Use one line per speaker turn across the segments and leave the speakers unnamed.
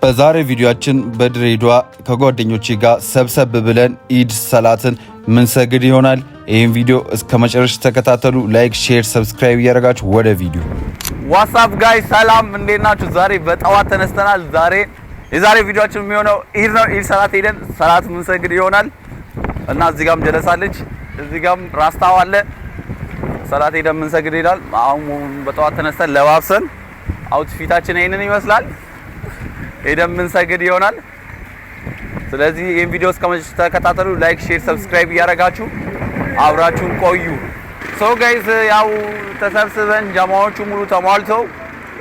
በዛሬ ቪዲዮአችን በድሬዳዋ ከጓደኞቼ ጋር ሰብሰብ ብለን ኢድ ሰላትን ምንሰግድ ይሆናል። ይህን ቪዲዮ እስከ መጨረሻ ተከታተሉ። ላይክ፣ ሼር፣ ሰብስክራይብ እያደረጋችሁ ወደ ቪዲዮ።
ዋትስአፕ ጋይ ሰላም፣ እንዴት ናችሁ? ዛሬ በጠዋት ተነስተናል። የዛሬ ቪዲዮአችን የሚሆነው ኢድ ነው። ኢድ ሰላት ሄደን ሰላት ምንሰግድ ይሆናል እና እዚህ ጋርም ጀለሳለች፣ እዚህ ጋርም ራስታው አለ። ሰላት ሄደን ምንሰግድ ይላል። አሁን በጠዋት ተነስተን ለባብሰን አውትፊታችን ይሄንን ይመስላል። ሄደን ምንሰግድ ይሆናል። ስለዚህ ይሄን ቪዲዮ እስከ መጨረሻ ተከታተሉ። ላይክ፣ ሼር፣ ሰብስክራይብ እያደረጋችሁ አብራችሁን ቆዩ። ሶ ጋይስ ያው ተሰብስበን ጀማዎቹ ሙሉ ተሟልተው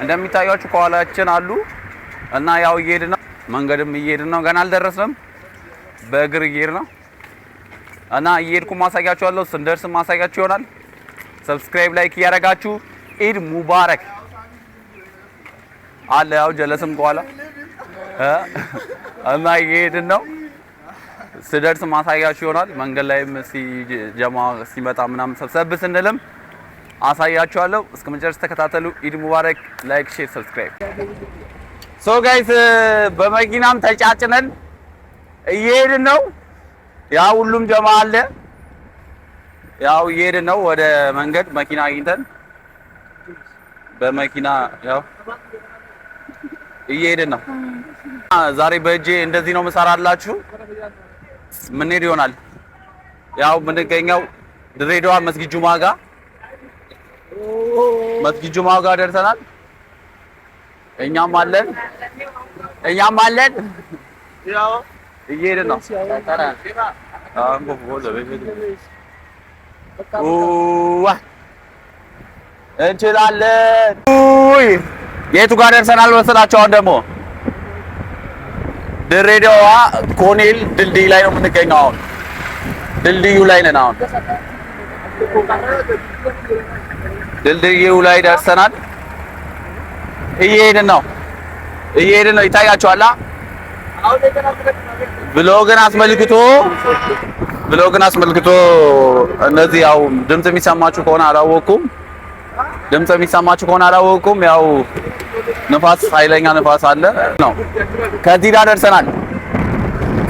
እንደሚታያችሁ ከኋላችን አሉ እና ያው እየሄድን ነው። መንገድም እየሄድን ነው። ገና አልደረስንም። በእግር እየሄድን ነው እና እየሄድኩ ማሳያችኋለሁ። ስንደርስ ማሳያችሁ ይሆናል። ሰብስክራይብ ላይክ እያደረጋችሁ ኢድ ሙባረክ አለ። ያው ጀለስም ከኋላ እና እየሄድን ነው። ስደርስ ማሳያችሁ ይሆናል። መንገድ ላይም ጀማ ሲመጣ ምናምን ሰብሰብ ስንልም አሳያችኋለሁ። እስከ መጨረሻ ተከታተሉ። ኢድ ሙባረክ። ላይክ፣ ሼር፣ ሰብስክራይብ። ሶ ጋይስ በመኪናም ተጫጭነን እየሄድን ነው። ያው ሁሉም ጀማ አለ። ያው እየሄድን ነው ወደ መንገድ መኪና አግኝተን በመኪና ያው እየሄድን ነው። ዛሬ በእጄ እንደዚህ ነው የምሰራላችሁ። ምን ሄድ ይሆናል። ያው የምንገኘው ድሬዳዋ መስጊድ ጁማ ጋር ደርሰናል። እኛም አለን ያው እየሄድን ነው። እንችላለን። የቱ ጋር ደርሰናል መሰላችሁ? አሁን ደግሞ ድሬዳዋ ኮኔል ድልድይ ላይ ነው የምንገኘው። አሁን ድልድዩ ላይ ነን። አሁን ድልድዩ ላይ ደርሰናል። እየሄድን ነው። ይታያችኋል። ብሎግን አስመልክቶ እነዚህ ያው ድምጽ የሚሰማችሁ ከሆነ አላወኩም። ያው ንፋስ፣ ኃይለኛ ንፋስ አለ ነው። ከዚራ ደርሰናል።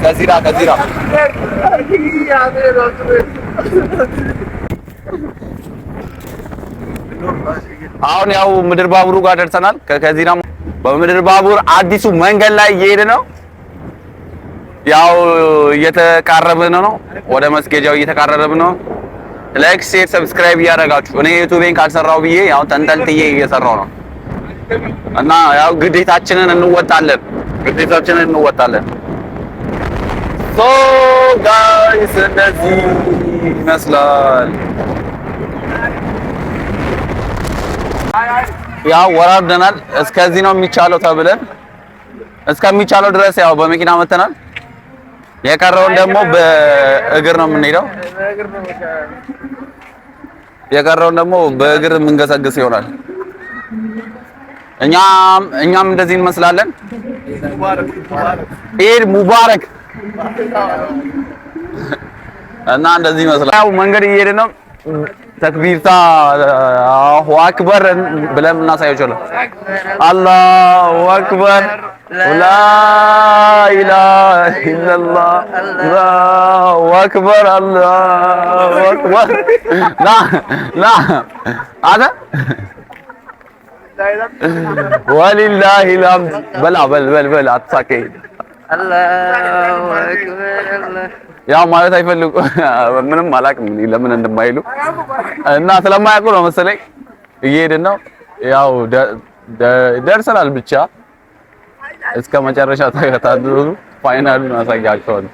ከዚራ አሁን ያው ምድር ባቡሩ ጋር ደርሰናል። ከዚራ በምድር ባቡር አዲሱ መንገድ ላይ እየሄድን ነው። ያው እየተቃረብን ነው። ወደ መስገጃው እየተቃረብን ነው። ላይክ፣ ሼር፣ ሰብስክራይብ እያደረጋችሁ እኔ ዩቲዩቤን ካልሰራው ብዬ ያው ተንጠልጥዬ እየሰራው ነው እና ያው ግዴታችንን እንወጣለን። ሶ ጋይስ እንደዚህ ይመስላል። ያው ወራርደናል። እስከዚህ ነው የሚቻለው ተብለን እስከሚቻለው ድረስ ያው በመኪና መተናል። የቀረውን ደግሞ በእግር ነው የምንሄደው። የቀረውን ደግሞ በእግር የምንገሰግስ ይሆናል። እኛም እንደዚህ እንመስላለን። ኢድ ሙባረክ እና እንደዚህ ይመስላል። ያው መንገድ እየሄድን ነው። ተክቢርታ አላሁ አክበር ብለን እናሳያቸው። አላሁ አክበር ላ ኢላሃ ኢላላህ አላሁ አክበር ላ አዳ ወሊላሂ ልሐምድ በል አትሳቀይ። አላሁ አክበር ያው ማለት አይፈልጉ ምንም አላውቅም ለምን እንደማይሉ እና ስለማያውቁ ነው መሰለኝ። እየሄድን ነው። ያው ደርሰናል። ብቻ እስከ መጨረሻ ተከታተሉ። ፋይናሉን አሳያችኋለሁ።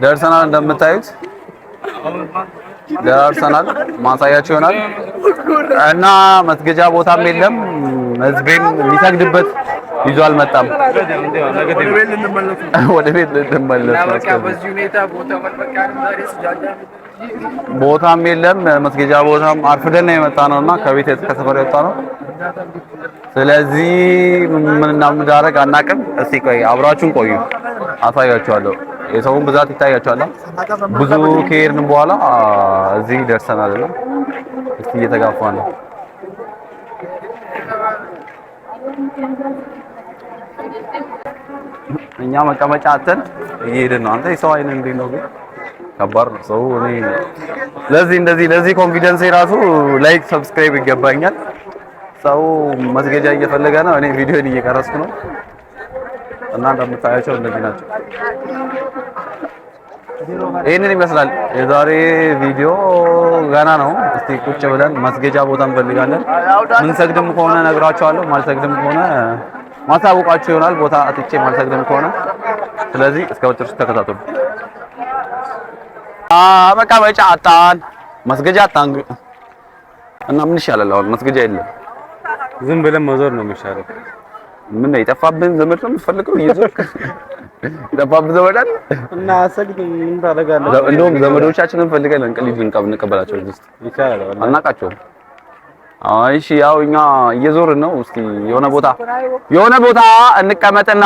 ደርሰናል እንደምታዩት ደርሰናል። ማሳያችሁ ይሆናል እና መስገጃ ቦታም የለም። ህዝቤም የሚሰግድበት ይዞ አልመጣም። ወደ ቤት ልንመለስ ቦታም የለም። መስገጃ ቦታም አርፍደን የመጣ ነውና ከቤት ከሰፈር የወጣ ነው። ስለዚህ ምን እናምዳረግ አናውቅም። እስቲ ቆይ አብራችሁን ቆዩ፣ አሳያችኋለሁ። የሰውን ብዛት ይታያቸዋል። ብዙ ከሄድን በኋላ እዚህ ደርሰናል። እስቲ እየተጋፋን ነው። እኛ መቀመጫ አጥተን እየሄድን ነው። አንተ የሰው አይን እንዴት ነው ግን? ከባድ ነው ሰው። እኔ ለዚህ ኮንፊደንስ ራሱ ላይክ ሰብስክራይብ ይገባኛል። ሰው መስገጃ እየፈለገ ነው። እኔ ቪዲዮን እየቀረስኩ ነው እና እንደምታያቸው እንደዚህ ናቸው። ይሄንን ይመስላል የዛሬ ቪዲዮ። ገና ነው። እስቲ ቁጭ ብለን መስገጃ ቦታ እንፈልጋለን። ምን ሰግድም ከሆነ ነግራቸዋለሁ፣ ማልሰግድም ከሆነ ማሳውቃችሁ ይሆናል። ቦታ አጥቼ ማልሰግድም ከሆነ ስለዚህ እስከ መጨረሻው ተከታተሉ። መቀመጫ አጣን፣ መስገጃ አጣን እና ምን ይሻላል? አሁን መስገጃ የለም።
ዝም ብለን መዞር ነው የሚሻለው።
ምን ነው የጠፋብን ዘመድ ነው የምትፈልገው? እየዞርክ የጠፋብን ዘመድ አለ
እና አሰግድ ምን ታደርጋለህ?
እንደውም ዘመዶቻችንን ፈልገን እንቅልፍ እንቀበላቸው እዚህ ውስጥ
ይቻላል።
አናውቃቸውም። እሺ ያው እኛ እየዞርን ነው። እስቲ የሆነ ቦታ እንቀመጥና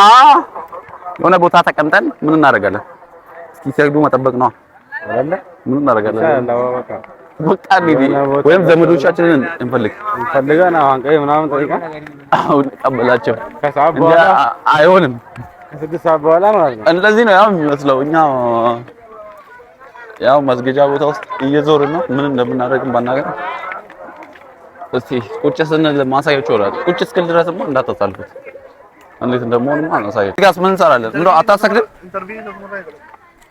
የሆነ ቦታ ተቀምጠን ምን እናደርጋለን? እስቲ ሰግዱ መጠበቅ ነው አይደለ? ምን እናደርጋለን? በቃ ወይም ዘመዶቻችንን እንፈልገን አሁን ቀይ ምናምን ጠይቀን አሁን እንቀበላቸው። ከሰዓት በኋላ አይሆንም፣ ከስድስት ሰዓት በኋላ ማለት ነው። እንደዚህ ነው ያው የሚመስለው። እኛ ያው መስገጃ ቦታ ውስጥ እየዞርን ነው። ምን እንደምናደርግም ባናገር እስቲ ቁጭ ስንል ማሳያችሁ ወራል። ቁጭ እስክል ድረስማ እንዳታሳልፉት። እንዴት እንደምሆንማ አሳያችሁ። ጋስ ምን እንሰራለን? እንደው አታሰግድም?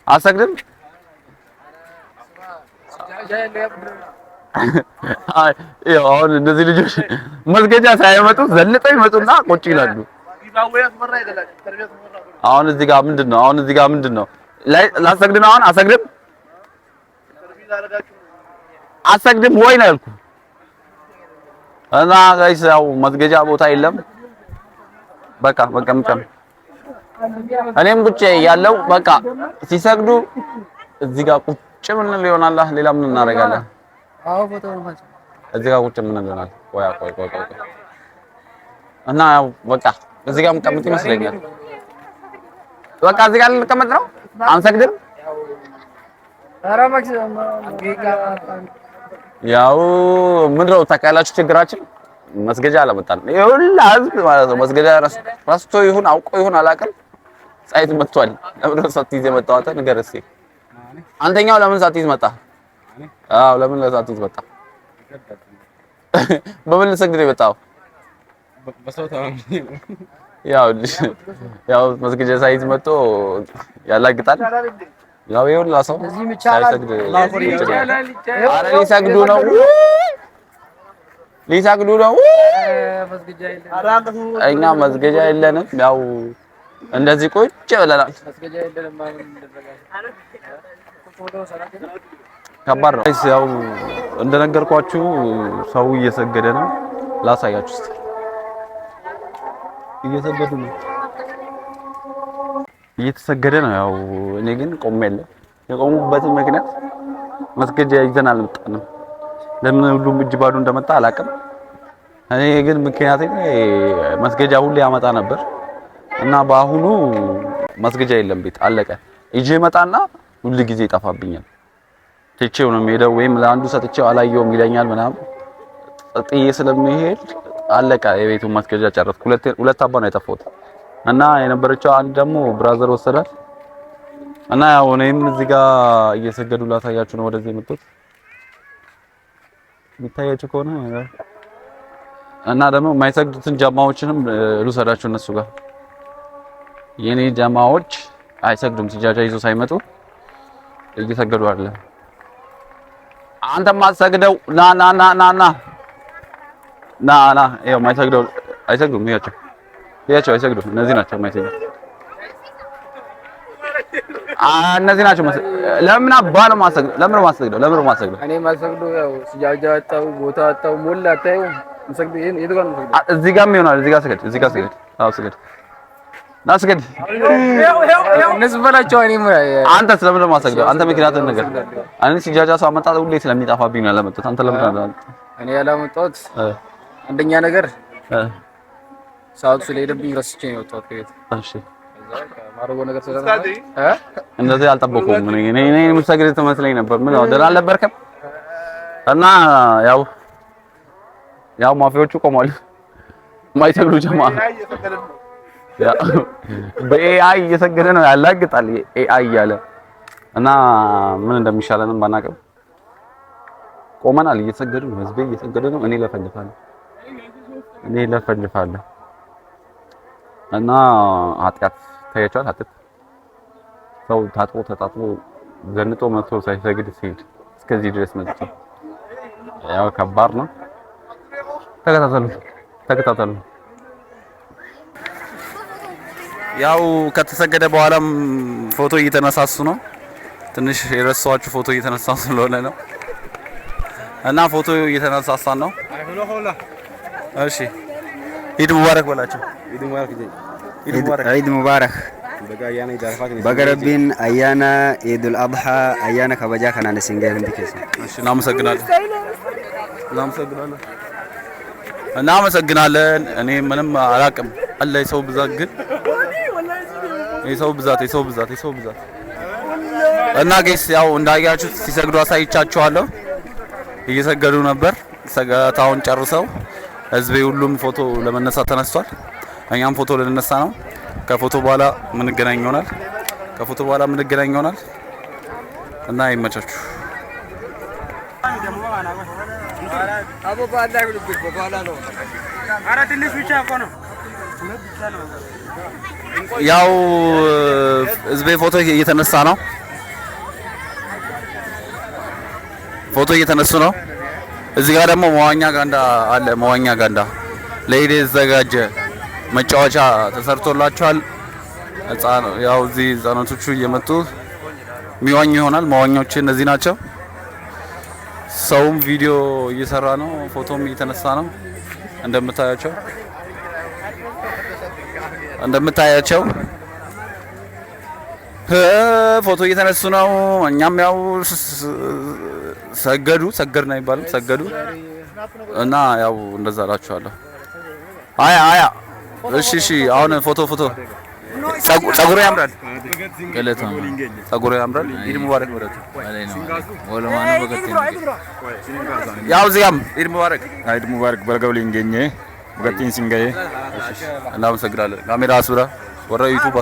አሰግድም? ያው አሁን እንደዚህ ልጆች መስገጃ ሳይመጡ ዘልጠው ይመጡና ቁጭ ይላሉ። አሁን እዚህ ጋር ምንድነው? ላሰግድ ነው። አሁን አሰግድም ወይ ነው ያልኩህ። እና ጋይስ ያው መስገጃ ቦታ የለም። በቃ መቀመጫ እኔም ቁጭ ያለው በቃ ሲሰግዱ እዚህ ጋር ቁጭ ምን ሊሆናል? ሌላ ምን እናደርጋለን? እዚህ ጋር ቁጭ ምን ይሆናል? ቆይ እና ያው በቃ እዚህ ጋር መቀመጥ ይመስለኛል። በቃ እዚህ ጋር ልንቀመጥ ነው። አንሰግድም። ያው ምንድነው ታውቃላችሁ ችግራችን? መስገጃ አላመጣንም። ይሁላ ህዝብ ማለት ነው መስገጃ ረስቶ ይሁን አውቆ ይሁን አላውቅም። ፀሐይት መጥቷል። ለምን ሳትይዝ የመጣው አንተ ንገር እስኪ። አንተኛው ለምን ሳትይዝ መጣ? ለምን ሳትይዝ መጣ? በምን ልሰግድ ነው የመጣው? ያው መስገጃ ሳይዝ መጥቶ ያላግጣል። ያው ይኸውልህ ሰው ሳይሰግድ ሊሰግዱ ነው። እኛ መስገጃ የለንም። ያው እንደዚህ ቁጭ ብለናል። ከባድ ነው። ያው እንደነገርኳችሁ ሰው እየሰገደ ነው። ላሳያችሁ እስቲ። እየሰገዱ ነው፣ እየተሰገደ ነው። ያው እኔ ግን ቆሜያለሁ። የቆሙበት ምክንያት መስገጃ ይዘን አልመጣንም። ለምን ሁሉም እጅ ባዶ እንደመጣ አላውቅም። እኔ ግን ምክንያቴ መስገጃ ሁሌ ያመጣ ነበር እና በአሁኑ መስገጃ የለም ቤት አለቀ። ይዤ መጣና ሁሉ ጊዜ ይጠፋብኛል። ትቼው ነው የምሄደው፣ ወይም ለአንዱ ሰጥቼው አላየውም ይለኛል ምናምን። ጥዬ ስለምሄድ አለቀ። የቤቱን መስገጃ ጨረስኩ። ሁለት አባ ነው የጠፋሁት እና የነበረችው አንድ ደግሞ ብራዘር ወሰዳት እና ያው እኔም እዚህ ጋር እየሰገዱ ላሳያችሁ ነው ወደዚህ የመጡት የሚታያችሁ ከሆነ እና ደግሞ የማይሰግዱትን ጀማዎችንም ልውሰዳችሁ እነሱ ጋር። የኔ ጀማዎች አይሰግዱም፣ ሲጃጃ ይዞ ሳይመጡ እየሰገዱ አይደለ። አንተም አትሰግደው ና ይኸው የማይሰግደው አይሰግዱም። ይያቸው አይሰግዱም። እነዚህ ናቸው የማይሰግዱ። እነዚህ ናቸው። ለምን አባ ነው ማሰግደው? ለምን ማሰግደው?
እኔ ማሰግደው ያው ሲጃጃ አጣው ቦታ አጣው ሞላ አጣው ማሰግደው የት ጋር ነው?
እዚህ ጋርም ይሆናል። እዚህ ጋር ስገድ። አዎ ስገድ። ና ስገድ።
እነሱ በላቸው።
አንተ ስለምን ነው ማሰግደው? አንተ ምክንያቱም ነገር እኔ ሲጃጃ ሰው አመጣጥ ሁሌ ስለሚጠፋብኝ ነው ያላመጣሁት። አንተ ለምን ነው?
እኔ ያላመጣሁት አንደኛ ነገር ሰዓቱ ስለሄደብኝ ረስቼ ነው የወጣሁት ከቤት።
እሺ
ማረጎ ነገር ስለታለ
እንደዚህ አልጠበኩም። እኔ ሙሰግድ ተመስለኝ ነበር። ምን ነው ደላ አልነበርክም? እና ያው ማፊዎቹ ቆሟል። ማይሰግዱ ጀማ በኤአይ እየሰገደ ነው ያላግጣል። ኤአይ እያለ እና ምን እንደሚሻለንም ባናቀም ቆመናል። እየሰገዱ ነው፣ ህዝቤ እየሰገደ ነው። እኔ ለፈልፋለሁ እና ኃጢአት ታያቻል። ኃጢአት ሰው ታጥቦ ተጣጥቦ ዘንጦ መጥቶ ሳይሰግድ ሲሄድ እስከዚህ ድረስ መጥቶ ያው ከባድ ነው። ተከታተሉ። ያው ከተሰገደ በኋላም ፎቶ እየተነሳሱ ነው። ትንሽ የረሳኋችሁ ፎቶ እየተነሳሱ ስለሆነ ነው እና ፎቶ እየተነሳሳን ነው። እሺ ኢድ ሙባረክ በላቸው።
ኢድ ሙባረክ በገረቢን አያና ኢድል አድሃ አያና ከበጃ ከናነ ሲንገር እንዲከስ
እሺ እናመሰግናለን። እኔ ምንም አላቅም አለ የሰው ብዛት ግን የሰው ብዛት እና ጌስ ያው እንዳያችሁት ሲሰግዱ አሳይቻችኋለሁ። እየሰገዱ ነበር። ሰገታውን ጨርሰው ህዝቤ ሁሉም ፎቶ ለመነሳት ተነስቷል። እኛም ፎቶ ልንነሳ ነው። ከፎቶ በኋላ ምን ገናኝ ይሆናል እና ይመቻችሁ። ያው ህዝቤ ፎቶ እየተነሱ ነው። እዚህ ጋር ደግሞ መዋኛ ጋንዳ አለ። መዋኛ ጋንዳ ለኢድ የተዘጋጀ መጫወቻ ተሰርቶላቸዋል። ያው እዚህ ህጻናቶቹ እየመጡ የሚዋኙ ይሆናል። መዋኛዎች እነዚህ ናቸው። ሰውም ቪዲዮ እየሰራ ነው፣ ፎቶም እየተነሳ ነው። እንደምታያቸው ፎቶ እየተነሱ ነው። እኛም ያው ሰገድ ነው ይባላል። ሰገዱ እና ያው እንደዛ እላችኋለሁ። አያ እሺ አሁን ፎቶ ጸጉሩ ያምራል። ጸጉሩ ያምራል። ኢድ ሙባረክ ወረቱ ወለማኑ በገት ያው እዚያም ኢድ ሙባረክ በርገው ሊንገኘ በገቲን ሲንገየ እናመሰግናለን። ካሜራ አስብራ ወራ ዩቲዩብ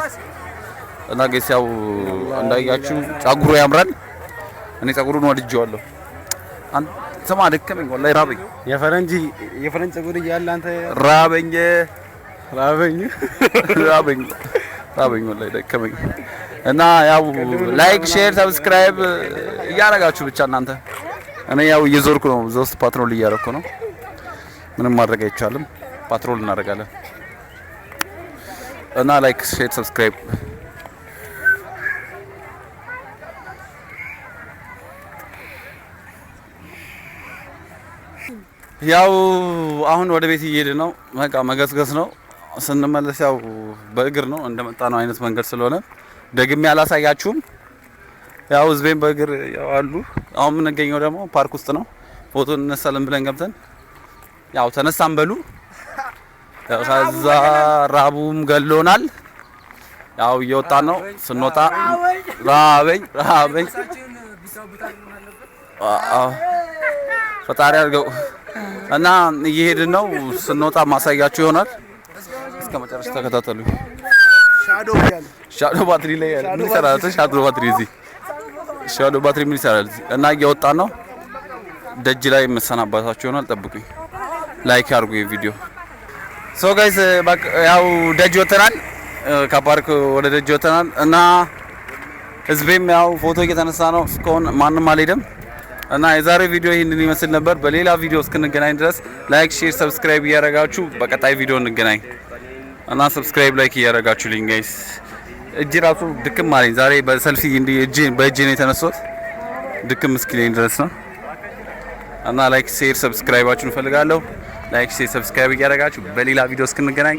እና ጌስ ያው እንዳያችሁ ጸጉሩ ያምራል። እኔ ጸጉሩን ወድጄዋለሁ። ስማ ደከመኝ፣ ወላሂ ራበኝ። የፈረንጅ ጸጉር እያለ አንተ ራበኝ ወላሂ ደከመኝ። እና ያው ላይክ፣ ሼር፣ ሰብስክራይብ እያደረጋችሁ ብቻ እናንተ። እኔ ያው እየዞርኩ ነው፣ እዛ ውስጥ ፓትሮል እያደረኩ ነው። ምንም ማድረግ አይቻልም፣ ፓትሮል እናደርጋለን። እና ላይክ፣ ሼር፣ ሰብስክራይብ ያው አሁን ወደ ቤት እየሄድን ነው። በቃ መገስገስ ነው። ስንመለስ ያው በእግር ነው እንደመጣ ነው አይነት መንገድ ስለሆነ ደግሜ አላሳያችሁም። ያው ህዝቤን በእግር ያው አሉ። አሁን የምንገኘው ደግሞ ፓርክ ውስጥ ነው። ፎቶ እንነሳለን ብለን ገብተን ያው ተነሳን በሉ። ያው ከዛ ራቡም ገሎናል። ያው እየወጣን ነው። ስንወጣ ራበኝ ፈጣሪ አድርገው እና እየሄድን ነው። ስንወጣ ማሳያችሁ ይሆናል። እስከ መጨረሻ ተከታተሉ። ሻዶ ባትሪ ላይ ምን ይሰራል? ሻዶ ባትሪ ምን ይሰራል? እና እየወጣን ነው። ደጅ ላይ መሰናባታችሁ ይሆናል። ጠብቁኝ። ላይክ አድርጉ የቪዲዮ ሶ ጋይስ ያው ደጅ ወተናል። ከፓርክ ወደ ደጅ ወተናል እና ህዝቤም ያው ፎቶ እየተነሳ ነው። እስካሁን ማንም አልሄደም። እና የዛሬው ቪዲዮ ይሄንን ይመስል ነበር። በሌላ ቪዲዮ እስክንገናኝ ድረስ ላይክ፣ ሼር፣ ሰብስክራይብ እያደረጋችሁ በቀጣይ ቪዲዮ እንገናኝ። እና ሰብስክራይብ ላይክ እያደረጋችሁልኝ ጋይስ። እጅ ራሱ ድክም አለኝ ዛሬ በሰልፊ እንዲህ በእጄ ነው የተነሳሁት። ድክም እስኪለኝ ድረስ ነው። እና ላይክ፣ ሼር፣ ሰብስክራይባችሁን እፈልጋለሁ። ላይክ፣ ሼር፣ ሰብስክራይብ እያደረጋችሁ በሌላ ቪዲዮ እስክንገናኝ